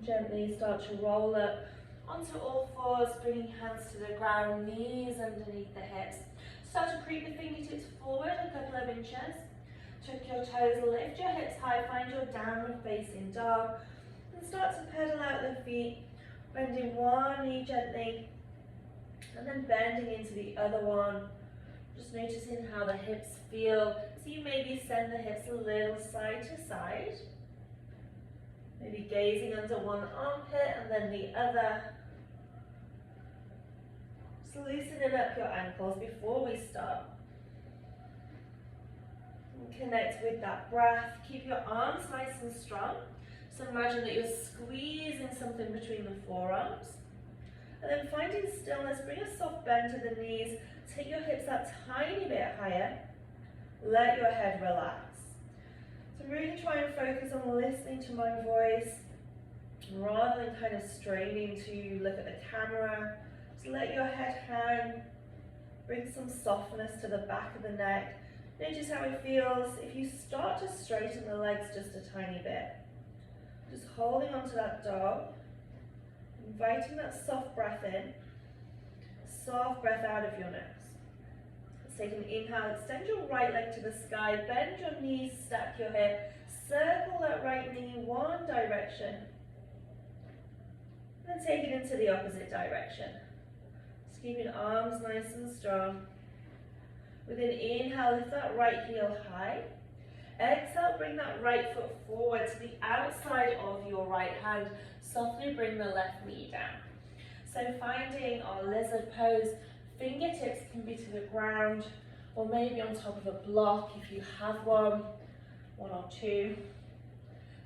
Gently start to roll up onto all fours, bringing hands to the ground, knees underneath the hips. Start to creep the fingertips forward a couple of inches. Tuck your toes, lift your hips high, find your downward facing dog. And start to pedal out the feet, bending one knee gently, and then bending into the other one. Just noticing how the hips feel. So you maybe send the hips a little side to side. Maybe gazing under one armpit and then the other. Just loosening up your ankles before we start. And connect with that breath. Keep your arms nice and strong. So imagine that you're squeezing something between the forearms. And then finding stillness, bring a soft bend to the knees. Take your hips that tiny bit higher. Let your head relax. So really try and focus on listening to my voice rather than kind of straining to look at the camera. Just let your head hang. Bring some softness to the back of the neck. Notice how it feels if you start to straighten the legs just a tiny bit. Just holding onto that dog. Inviting that soft breath in. Soft breath out of your nose. Take an inhale, extend your right leg to the sky, bend your knees, stack your hip, circle that right knee one direction, and then take it into the opposite direction. Just keeping arms nice and strong. With an inhale, lift that right heel high. Exhale, bring that right foot forward to the outside of your right hand. Softly bring the left knee down. So finding our lizard pose, fingertips can be to the ground or maybe on top of a block if you have one or two.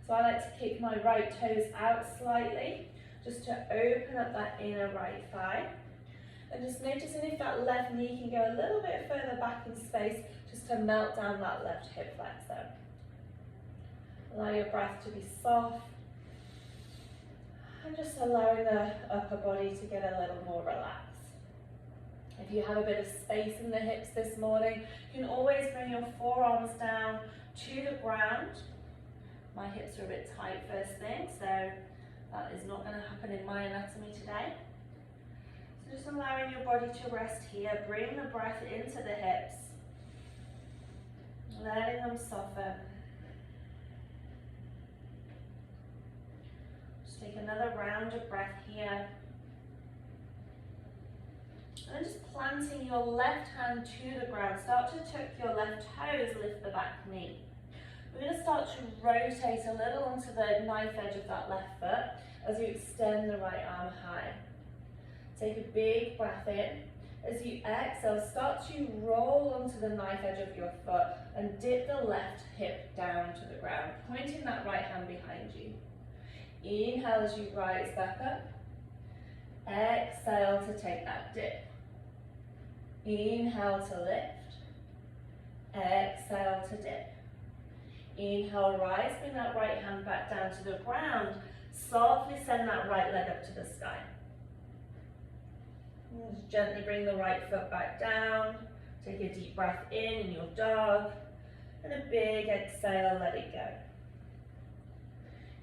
So I like to kick my right toes out slightly just to open up that inner right thigh. And just noticing if that left knee can go a little bit further back in space just to melt down that left hip flexor. Allow your breath to be soft and just allowing the upper body to get a little more relaxed. If you have a bit of space in the hips this morning, you can always bring your forearms down to the ground. My hips are a bit tight first thing, so that is not going to happen in my anatomy today. So just allowing your body to rest here. Bring the breath into the hips. Letting them soften. Just take another round of breath here. And then just planting your left hand to the ground. Start to tuck your left toes, lift the back knee. We're going to start to rotate a little onto the knife edge of that left foot as you extend the right arm high. Take a big breath in. As you exhale, start to roll onto the knife edge of your foot and dip the left hip down to the ground, pointing that right hand behind you. Inhale as you rise back up. Exhale to take that dip. Inhale to lift. Exhale to dip. Inhale, rise, bring that right hand back down to the ground. Softly send that right leg up to the sky. And just gently bring the right foot back down. Take a deep breath in your dog. And a big exhale, let it go.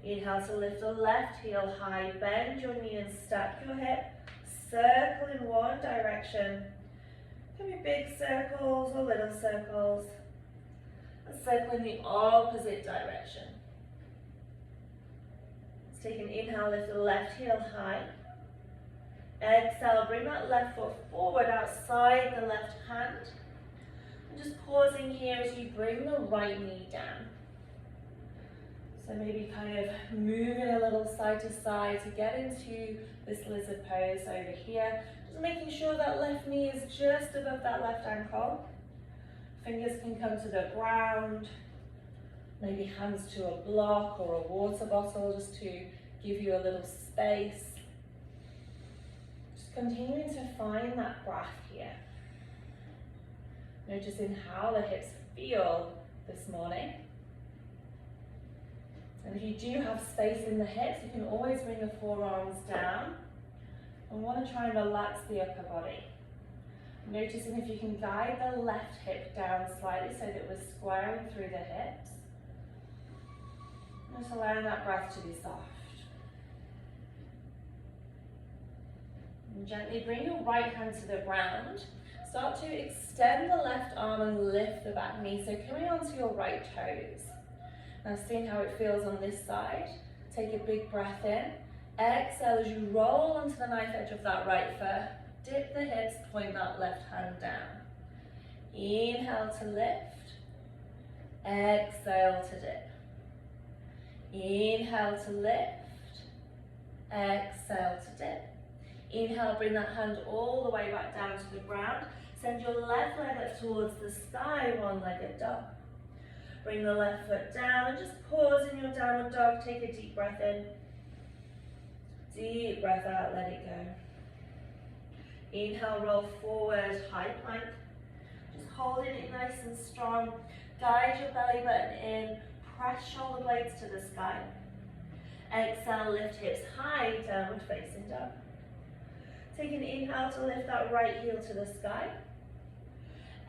Inhale to lift the left heel high. Bend your knee and stack your hip. Circle in one direction. Can be big circles or little circles. And circle in the opposite direction. Let's take an inhale, lift the left heel high. Exhale, bring that left foot forward outside the left hand. And just pausing here as you bring the right knee down. So maybe kind of moving a little side to side to get into this lizard pose over here. Just making sure that left knee is just above that left ankle. Fingers can come to the ground. Maybe hands to a block or a water bottle just to give you a little space. Just continuing to find that breath here. Noticing how the hips feel this morning. And if you do have space in the hips, you can always bring the forearms down and want to try and relax the upper body. Noticing if you can guide the left hip down slightly so that we're squaring through the hips. Just allowing that breath to be soft. Gently bring your right hand to the ground. Start to extend the left arm and lift the back knee, so coming onto your right toes. Now seeing how it feels on this side. Take a big breath in. Exhale as you roll onto the knife edge of that right foot. Dip the hips, point that left hand down. Inhale to lift. Exhale to dip. Inhale to lift. Exhale to dip. Inhale, bring that hand all the way back down to the ground. Send your left leg up towards the sky, one-legged dog. Bring the left foot down and just pause in your downward dog. Take a deep breath in. Deep breath out, let it go. Inhale, roll forward, high plank. Just holding it nice and strong. Guide your belly button in. Press shoulder blades to the sky. Exhale, lift hips high, downward facing dog. Take an inhale to lift that right heel to the sky.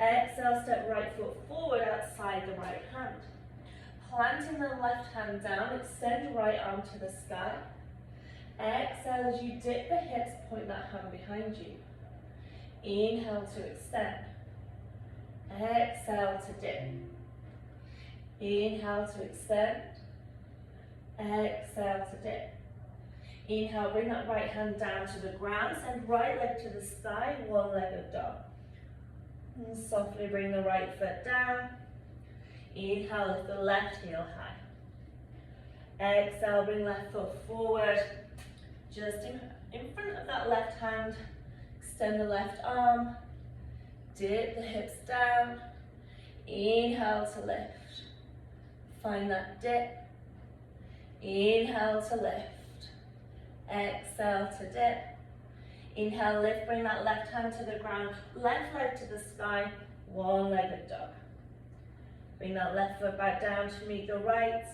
Exhale, step right foot forward outside the right hand. Planting the left hand down, extend right arm to the sky. Exhale as you dip the hips, point that hand behind you. Inhale to extend. Exhale to dip. Inhale to extend. Exhale to dip. Inhale, bring that right hand down to the ground, send right leg to the sky, one-legged dog. And softly bring the right foot down. Inhale, lift the left heel high. Exhale, bring left foot forward. Just in front of that left hand, extend the left arm. Dip the hips down. Inhale to lift. Find that dip. Inhale to lift. Exhale to dip. Inhale, lift, bring that left hand to the ground, left leg to the sky, one-legged dog. Bring that left foot back down to meet the right.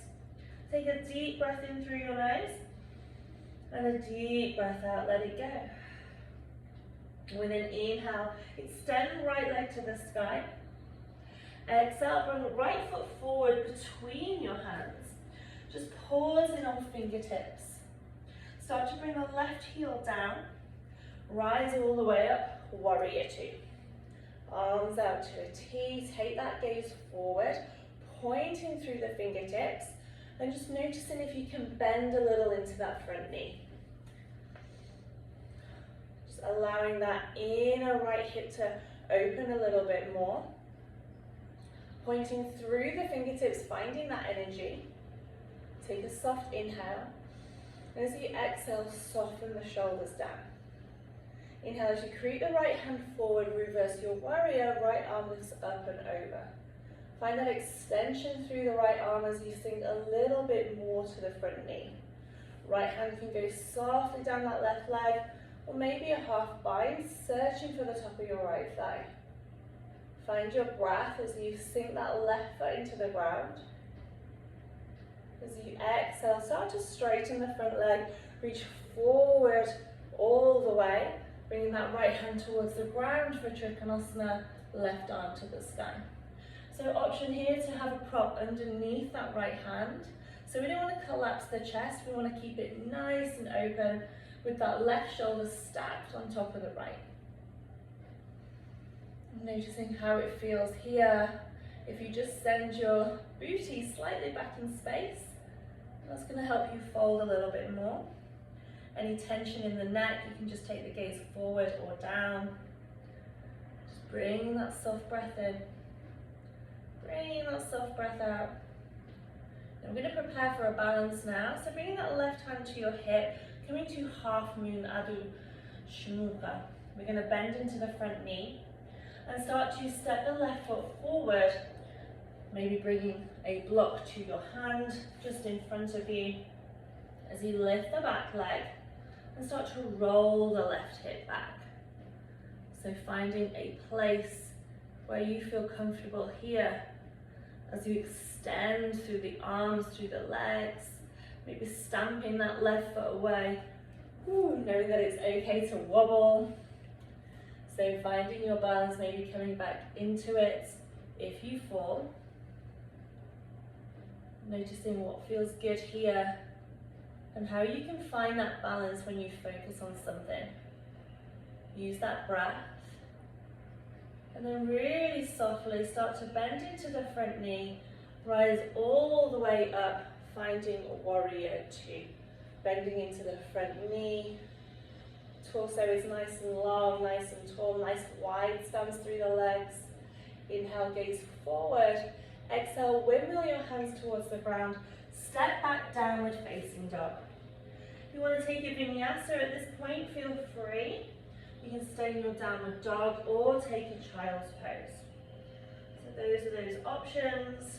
Take a deep breath in through your nose, and a deep breath out, let it go. With an inhale, extend right leg to the sky. Exhale, bring the right foot forward between your hands. Just pause in on fingertips. Start to bring the left heel down. Rise all the way up, warrior two. Arms out to a T, take that gaze forward, pointing through the fingertips, and just noticing if you can bend a little into that front knee. Just allowing that inner right hip to open a little bit more. Pointing through the fingertips, finding that energy. Take a soft inhale. And as you exhale, soften the shoulders down. Inhale as you creep the right hand forward, reverse your warrior, right arm lifts up and over. Find that extension through the right arm as you sink a little bit more to the front knee. Right hand can go softly down that left leg, or maybe a half bind, searching for the top of your right thigh. Find your breath as you sink that left foot into the ground. As you exhale, start to straighten the front leg, reach forward all the way, bringing that right hand towards the ground for Trikonasana, left arm to the sky. So option here to have a prop underneath that right hand. So we don't want to collapse the chest, we want to keep it nice and open with that left shoulder stacked on top of the right. Noticing how it feels here. If you just send your booty slightly back in space, that's going to help you fold a little bit more. Any tension in the neck, you can just take the gaze forward or down. Just bring that soft breath in. Bring that soft breath out. And we're going to prepare for a balance now. So bringing that left hand to your hip, coming to half moon Adho Mukha. We're going to bend into the front knee and start to step the left foot forward, maybe bringing a block to your hand just in front of you as you lift the back leg and start to roll the left hip back. So finding a place where you feel comfortable here as you extend through the arms, through the legs, maybe stamping that left foot away, knowing that it's okay to wobble. So finding your balance, maybe coming back into it if you fall. Noticing what feels good here and how you can find that balance when you focus on something. Use that breath. And then really softly start to bend into the front knee. Rise all the way up, finding warrior two. Bending into the front knee. Torso is nice and long, nice and tall, nice wide stance through the legs. Inhale, gaze forward. Exhale, windmill your hands towards the ground. Step back, downward facing dog. If you want to take a vinyasa at this point, feel free. You can stay in your downward dog or take a child's pose. So those are those options.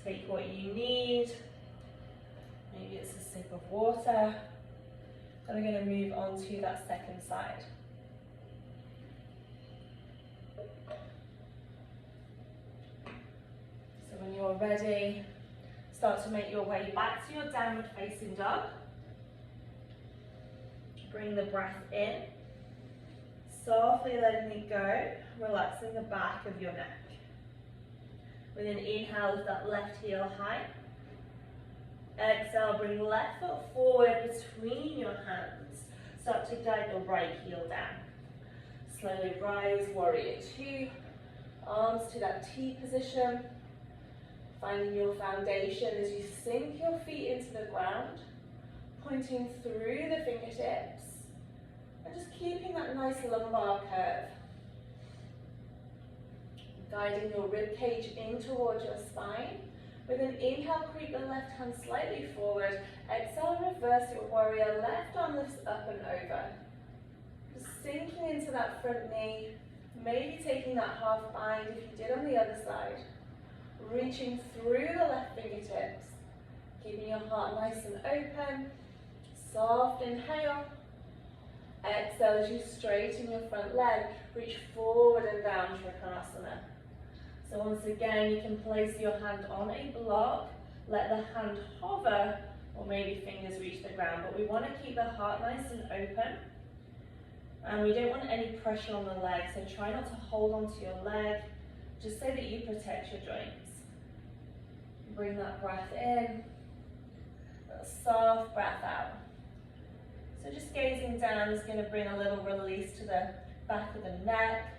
Take what you need. Maybe it's a sip of water. And we're going to move on to that second side. So when you're ready, start to make your way back to your downward facing dog. Bring the breath in. Softly letting it go, relaxing the back of your neck. With an inhale, lift that left heel high. Exhale, bring left foot forward between your hands. Start to guide the right heel down. Slowly rise, warrior two. Arms to that T position. Finding your foundation as you sink your feet into the ground. Pointing through the fingertips. And just keeping that nice lumbar curve. Guiding your rib cage in towards your spine. With an inhale, creep the left hand slightly forward. Exhale, reverse your warrior. Left arm lifts up and over. Just sinking into that front knee. Maybe taking that half bind if you did on the other side. Reaching through the left fingertips. Keeping your heart nice and open. Soft inhale. Exhale as you straighten your front leg. Reach forward and down, Trikonasana. So once again, you can place your hand on a block, let the hand hover, or maybe fingers reach the ground, but we want to keep the heart nice and open. And we don't want any pressure on the leg, so try not to hold onto your leg, just so that you protect your joints. Bring that breath in, a soft breath out. So just gazing down is going to bring a little release to the back of the neck.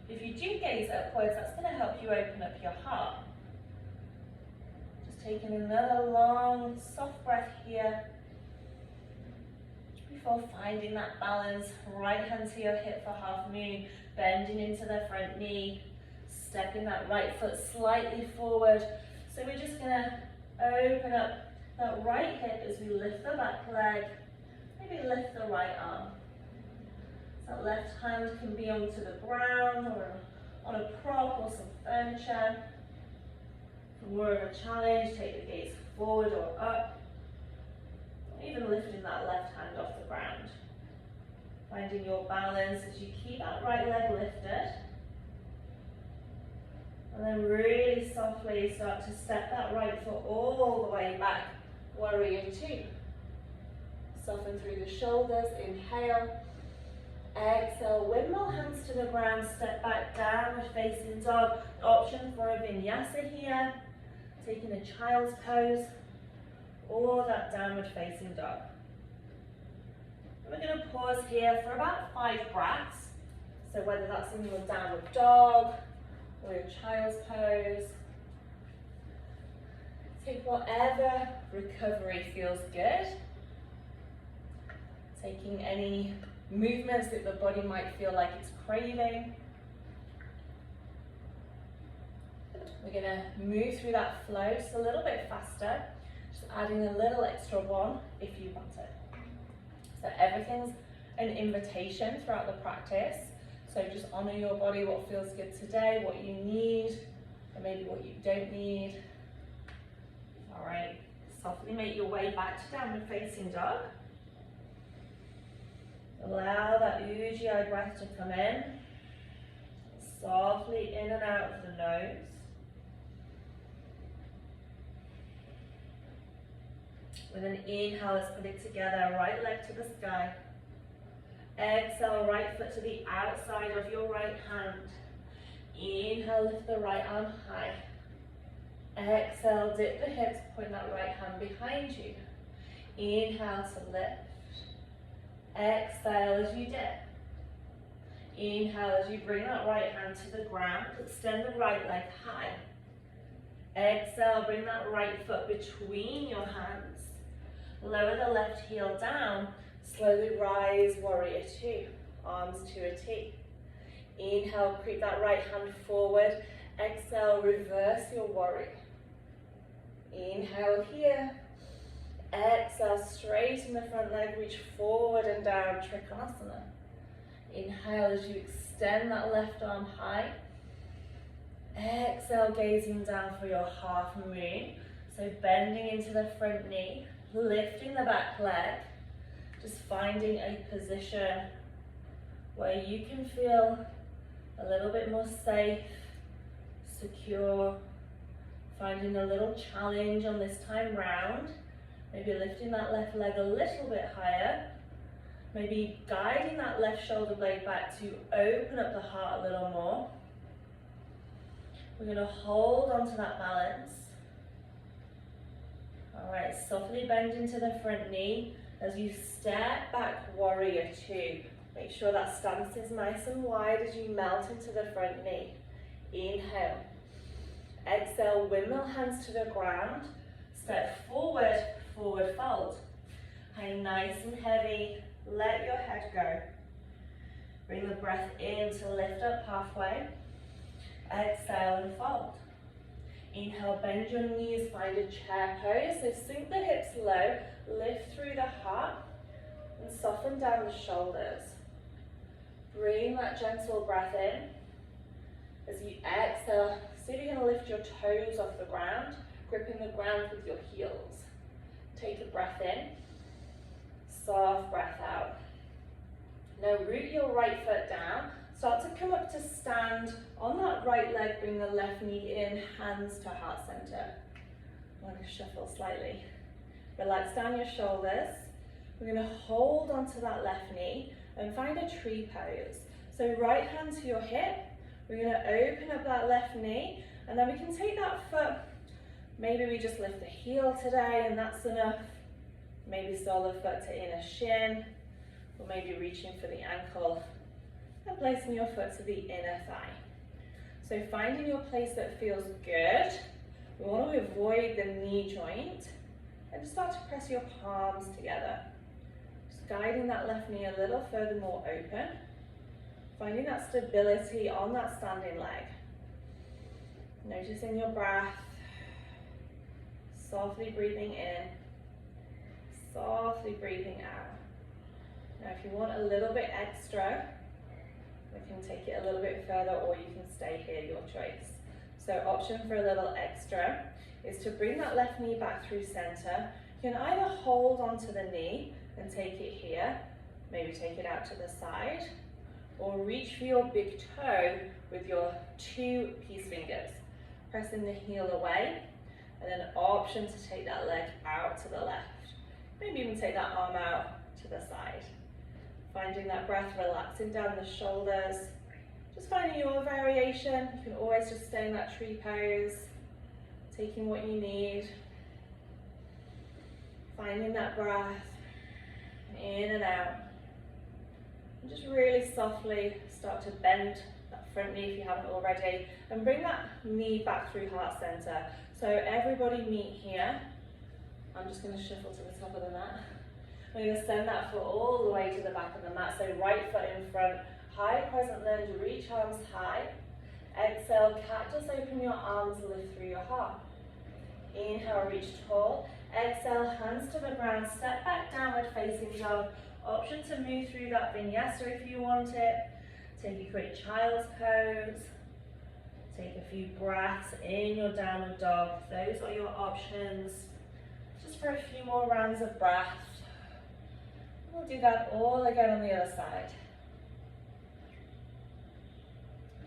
If you do gaze upwards, that's going to help you open up your heart. Just taking another long, soft breath here. Before finding that balance, right hand to your hip for half moon, bending into the front knee, stepping that right foot slightly forward. So we're just going to open up that right hip as we lift the back leg, maybe lift the right arm. That left hand can be onto the ground or on a prop or some furniture. For more of a challenge, take the gaze forward or up. Or even lifting that left hand off the ground. Finding your balance as you keep that right leg lifted. And then really softly start to step that right foot all the way back. Warrior two. Soften through the shoulders, inhale. Exhale, windmill hands to the ground, step back, downward facing dog. Option for a vinyasa here. Taking a child's pose or that downward facing dog. And we're going to pause here for about 5 breaths. So whether that's in your downward dog or your child's pose. Take whatever recovery feels good. Taking any movements that the body might feel like it's craving. We're going to move through that flow just a little bit faster, just adding a little extra one if you want it. So everything's an invitation throughout the practice. So just honor your body, what feels good today, what you need, and maybe what you don't need. All right, softly make your way back to downward facing dog. Allow that Ujjayi breath to come in, softly in and out of the nose. With an inhale, let's put it together, right leg to the sky. Exhale, right foot to the outside of your right hand. Inhale, lift the right arm high. Exhale, dip the hips, point that right hand behind you. Inhale to lift. Exhale as you dip. Inhale as you bring that right hand to the ground. Extend the right leg high. Exhale, bring that right foot between your hands. Lower the left heel down. Slowly rise, warrior two. Arms to a T. Inhale, creep that right hand forward. Exhale, reverse your warrior. Inhale here. Exhale, straighten the front leg, reach forward and down, Trikonasana. Inhale as you extend that left arm high. Exhale, gazing down for your half moon. So bending into the front knee, lifting the back leg, just finding a position where you can feel a little bit more safe, secure, finding a little challenge on this time round. Maybe lifting that left leg a little bit higher. Maybe guiding that left shoulder blade back to open up the heart a little more. We're going to hold onto that balance. All right, softly bend into the front knee as you step back, warrior two. Make sure that stance is nice and wide as you melt into the front knee. Inhale. Exhale, windmill hands to the ground. Step forward, forward fold. Hang nice and heavy. Let your head go. Bring the breath in to lift up halfway. Exhale and fold. Inhale, bend your knees, find a chair pose. So sink the hips low, lift through the heart, and soften down the shoulders. Bring that gentle breath in. As you exhale, see if you can lift your toes off the ground, gripping the ground with your heels. Take a breath in, soft breath out. Now root your right foot down. Start to come up to stand on that right leg, bring the left knee in, hands to heart center. I'm going to shuffle slightly. Relax down your shoulders. We're going to hold onto that left knee and find a tree pose. So right hand to your hip. We're going to open up that left knee, and then we can take that foot. Maybe we just lift the heel today and that's enough. Maybe sole the foot to inner shin, or maybe reaching for the ankle and placing your foot to the inner thigh. So finding your place that feels good. We want to avoid the knee joint and just start to press your palms together. Just guiding that left knee a little further more open. Finding that stability on that standing leg. Noticing your breath. Softly breathing in. Softly breathing out. Now if you want a little bit extra, we can take it a little bit further, or you can stay here, your choice. So option for a little extra is to bring that left knee back through center. You can either hold onto the knee and take it here, maybe take it out to the side, or reach for your big toe with your two peace fingers, pressing the heel away, and then option to take that leg out to the left. Maybe even take that arm out to the side. Finding that breath, relaxing down the shoulders. Just finding your variation. You can always just stay in that tree pose, taking what you need. Finding that breath, in and out. And just really softly start to bend that front knee if you haven't already, and bring that knee back through heart center. So everybody meet here. I'm just going to shuffle to the top of the mat. We're going to send that foot all the way to the back of the mat. So right foot in front, high crescent lunge, reach arms high. Exhale, cactus, open your arms, lift through your heart. Inhale, reach tall. Exhale, hands to the ground, step back, downward facing dog. Option to move through that vinyasa if you want it. Take a quick child's pose. Take a few breaths in your downward dog. Those are your options. Just for a few more rounds of breath. We'll do that all again on the other side.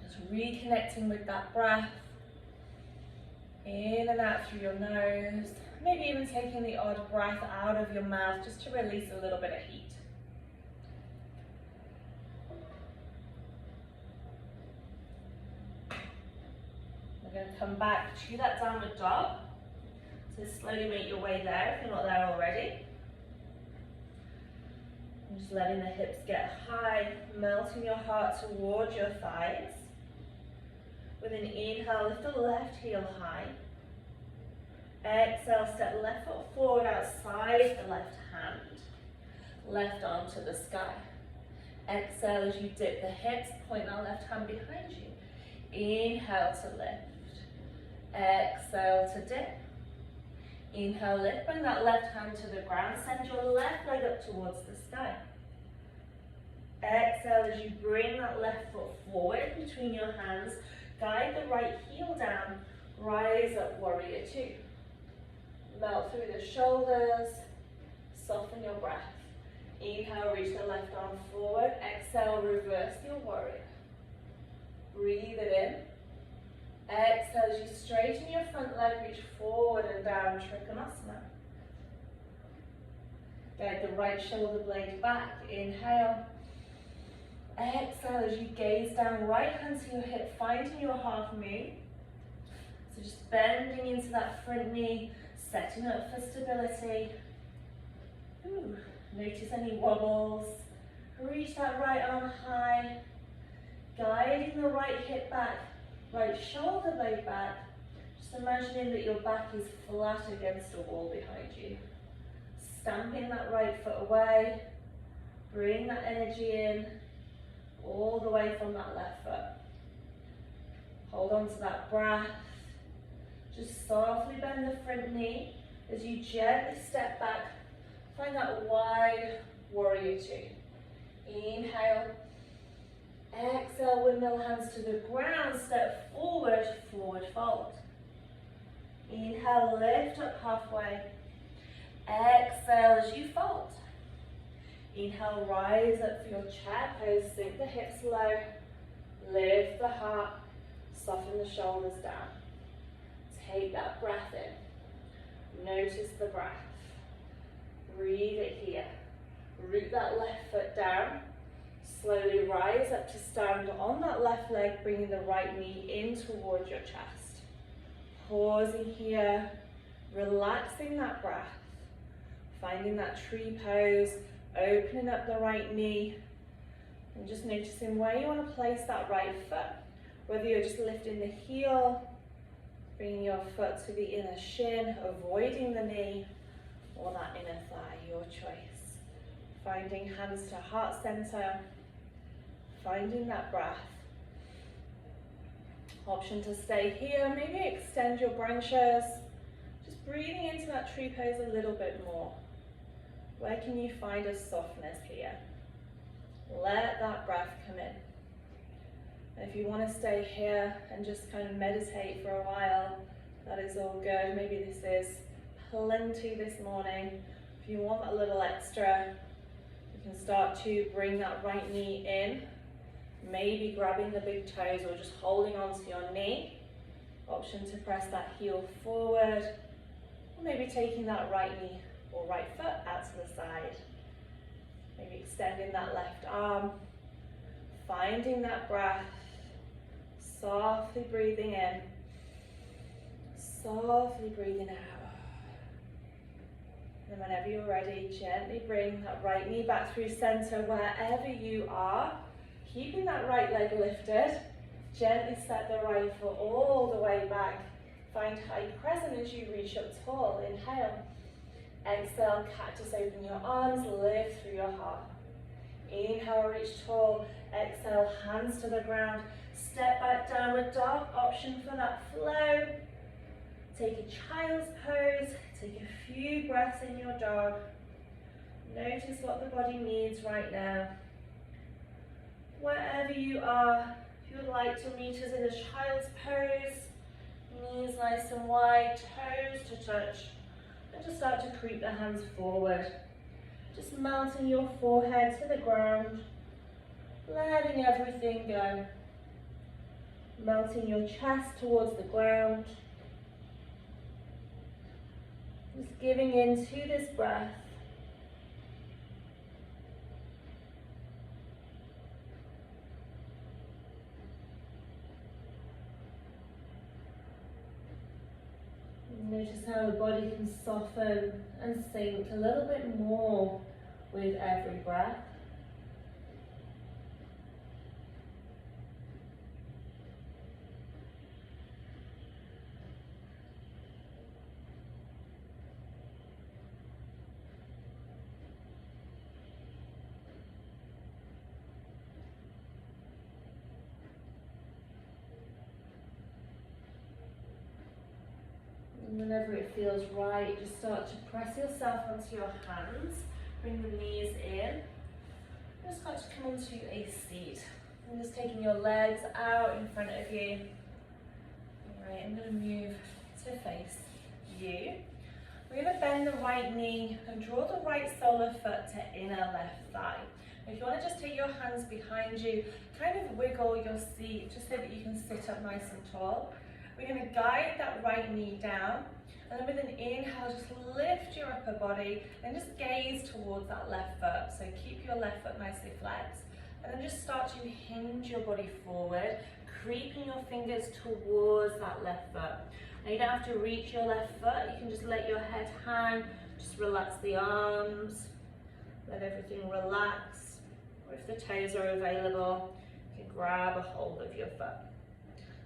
Just reconnecting with that breath. In and out through your nose. Maybe even taking the odd breath out of your mouth just to release a little bit of heat. We're going to come back to that downward dog. So slowly make your way there if you're not there already. And just letting the hips get high, melting your heart towards your thighs. With an inhale, lift the left heel high. Exhale, step left foot forward outside the left hand. Left arm to the sky. Exhale as you dip the hips, point that left hand behind you. Inhale to lift. Exhale to dip. Inhale, lift, bring that left hand to the ground, send your left leg up towards the sky. Exhale as you bring that left foot forward between your hands, guide the right heel down, rise up, warrior two. Melt through the shoulders, soften your breath. Inhale, reach the left arm forward, exhale, reverse your warrior. Breathe it in. Exhale as you straighten your front leg, reach forward and down, Trikonasana. Guide the right shoulder blade back, inhale. Exhale as you gaze down, right hand to your hip, finding your half moon. So just bending into that front knee, setting up for stability. Ooh, notice any wobbles. Reach that right arm high, guiding the right hip back, right shoulder blade back. Just imagining that your back is flat against a wall behind you. Stamping that right foot away, bring that energy in, all the way from that left foot. Hold on to that breath. Just softly bend the front knee as you gently step back. Find that wide warrior two. Inhale. Exhale, windmill hands to the ground, step forward, forward fold. Inhale, lift up halfway. Exhale as you fold. Inhale, rise up for your chair pose, sink the hips low, lift the heart, soften the shoulders down. Take that breath in, notice the breath. Breathe it here. Root that left foot down, slowly rise up to stand on that left leg, bringing the right knee in towards your chest. Pausing here, relaxing that breath, finding that tree pose, opening up the right knee, and just noticing where you want to place that right foot, whether you're just lifting the heel, bringing your foot to the inner shin, avoiding the knee, or that inner thigh, your choice. Finding hands to heart center, finding that breath. Option to stay here, maybe extend your branches, just breathing into that tree pose a little bit more. Where can you find a softness here? Let that breath come in. And if you want to stay here and just kind of meditate for a while, that is all good. Maybe this is plenty this morning. If you want a little extra, you can start to bring that right knee in, maybe grabbing the big toes or just holding onto your knee. Option to press that heel forward, or maybe taking that right knee or right foot out to the side. Maybe extending that left arm, finding that breath, softly breathing in, softly breathing out. And whenever you're ready, gently bring that right knee back through center wherever you are, keeping that right leg lifted. Gently step the right foot all the way back. Find high crescent as you reach up tall. Inhale. Exhale, cactus, open your arms, lift through your heart. Inhale, reach tall. Exhale, hands to the ground. Step back, downward dog. Option for that flow. Take a child's pose. Take a few breaths in your dog. Notice what the body needs right now. Wherever you are, if you would like to meet us in a child's pose, knees nice and wide, toes to touch, and just start to creep the hands forward. Just mounting your forehead to the ground, letting everything go. Melting your chest towards the ground. Just giving in to this breath. Notice how the body can soften and sink a little bit more with every breath. And whenever it feels right, just start to press yourself onto your hands. Bring the knees in. Just start to come onto a seat. I'm just taking your legs out in front of you. Alright, I'm going to move to face you. We're going to bend the right knee and draw the right solar foot to inner left thigh. If you want to just take your hands behind you, kind of wiggle your seat just so that you can sit up nice and tall. We're going to guide that right knee down, and then with an inhale, just lift your upper body and just gaze towards that left foot. So keep your left foot nicely flexed, and then just start to hinge your body forward, creeping your fingers towards that left foot. Now you don't have to reach your left foot, you can just let your head hang, just relax the arms, let everything relax. Or if the toes are available, you can grab a hold of your foot.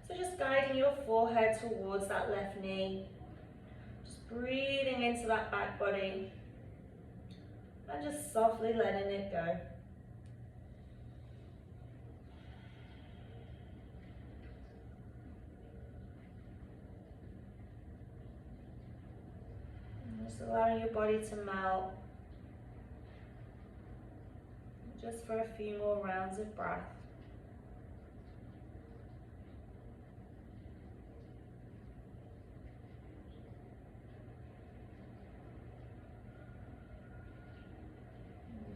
So just guiding your forehead towards that left knee, just breathing into that back body, and just softly letting it go. And just allowing your body to melt, just for a few more rounds of breath.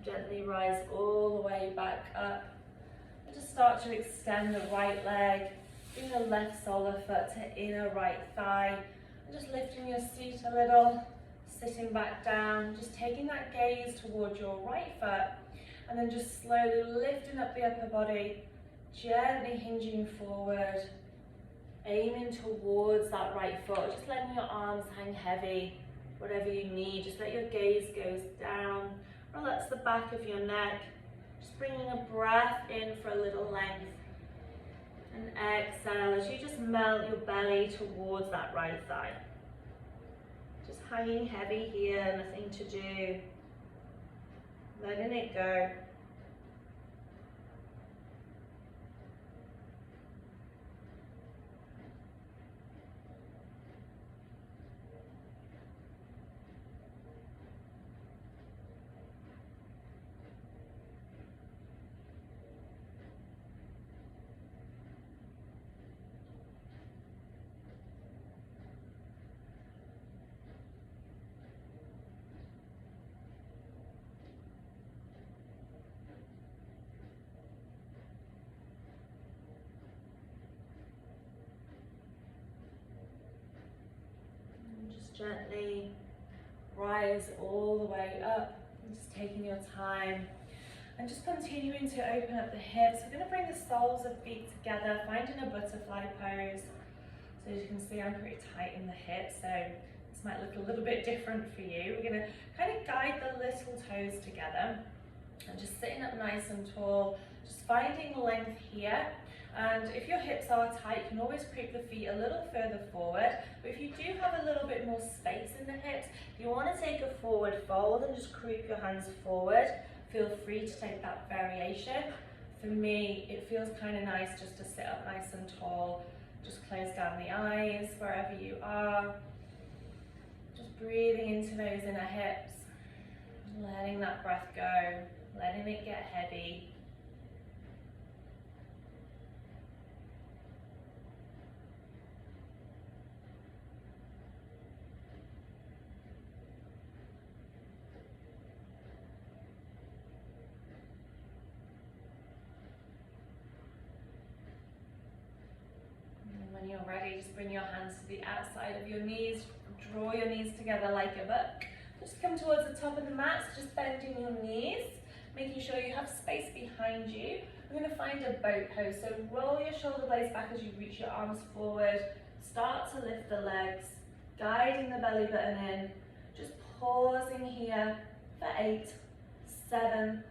Gently rise all the way back up, and just start to extend the right leg, bring the left solar foot to inner right thigh, and just lifting your seat a little, sitting back down, just taking that gaze towards your right foot, and then just slowly lifting up the upper body, gently hinging forward, aiming towards that right foot, just letting your arms hang heavy, whatever you need, just let your gaze go down. Relax the back of your neck, just bringing a breath in for a little length, and exhale as you just melt your belly towards that right thigh. Just hanging heavy here, nothing to do, letting it go. Gently rise all the way up, and just taking your time and just continuing to open up the hips. We're going to bring the soles of feet together, finding a butterfly pose. So as you can see, I'm pretty tight in the hips, so this might look a little bit different for you. We're going to kind of guide the little toes together and just sitting up nice and tall, just finding length here. And if your hips are tight, you can always creep the feet a little further forward. But if you do have a little bit more space in the hips, if you want to take a forward fold and just creep your hands forward, feel free to take that variation. For me, it feels kind of nice just to sit up nice and tall. Just close down the eyes wherever you are. Just breathing into those inner hips, letting that breath go, letting it get heavy. When you're ready, just bring your hands to the outside of your knees, draw your knees together like a book. Just come towards the top of the mat, so just bending your knees, making sure you have space behind you. We're going to find a boat pose, so roll your shoulder blades back as you reach your arms forward, start to lift the legs, guiding the belly button in, just pausing here for 8, 7,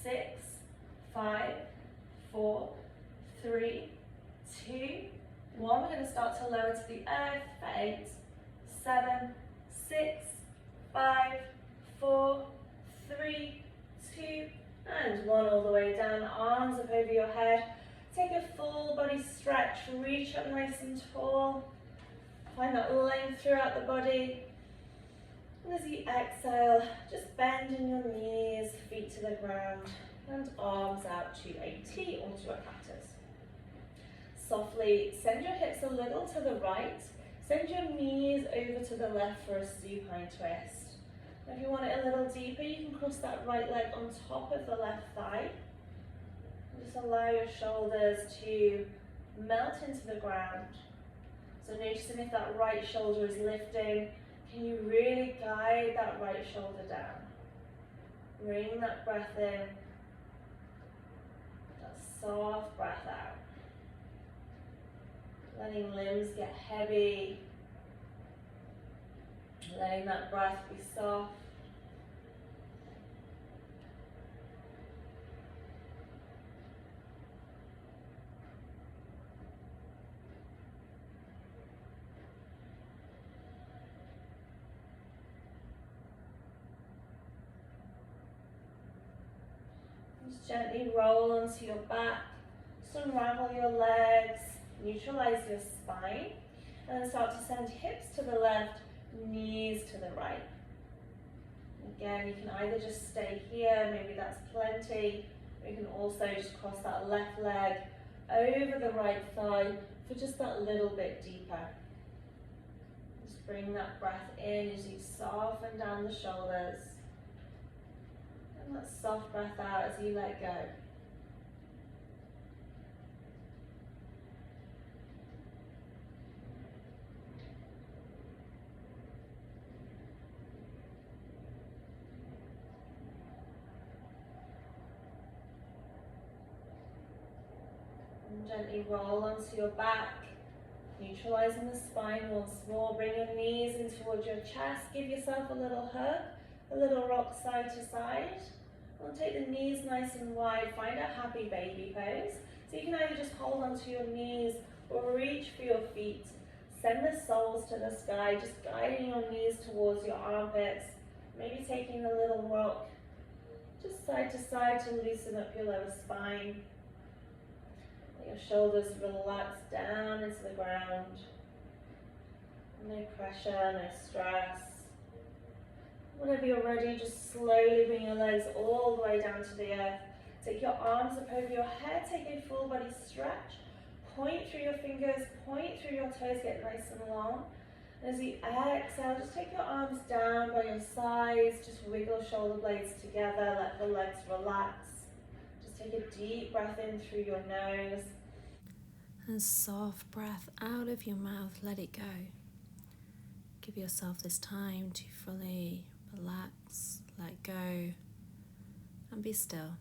6, 5, 4, 3, 2, 1. We're going to start to lower to the earth for 8, 7, 6, 5, 4, 3, 2, and 1 all the way down. Arms up over your head. Take a full body stretch. Reach up nice and tall. Find that length throughout the body. And as you exhale, just bend in your knees, feet to the ground, and arms out to a T or to a cactus. Softly send your hips a little to the right. Send your knees over to the left for a supine twist. If you want it a little deeper, you can cross that right leg on top of the left thigh. Just allow your shoulders to melt into the ground. So noticing if that right shoulder is lifting, can you really guide that right shoulder down? Bring that breath in, that soft breath out. Letting limbs get heavy, letting that breath be soft. Just gently roll onto your back, just unravel your legs, neutralize your spine, and then start to send hips to the left, knees to the right. Again, you can either just stay here, maybe that's plenty, or you can also just cross that left leg over the right thigh for just that little bit deeper. Just bring that breath in as you soften down the shoulders. And that soft breath out as you let go. And gently roll onto your back, neutralizing the spine once more. Bring your knees in towards your chest. Give yourself a little hug, a little rock side to side. And take the knees nice and wide. Find a happy baby pose. So you can either just hold onto your knees or reach for your feet. Send the soles to the sky, just guiding your knees towards your armpits. Maybe taking a little rock just side to side to loosen up your lower spine. Let your shoulders relax down into the ground. No pressure, no stress. Whenever you're ready, just slowly bring your legs all the way down to the earth. Take your arms up over your head, take a full body stretch. Point through your fingers, point through your toes, get nice and long. And as you exhale, just take your arms down by your sides, just wiggle shoulder blades together, let the legs relax. Just take a deep breath in through your nose. And soft breath out of your mouth, let it go. Give yourself this time to fully relax, let go, and be still.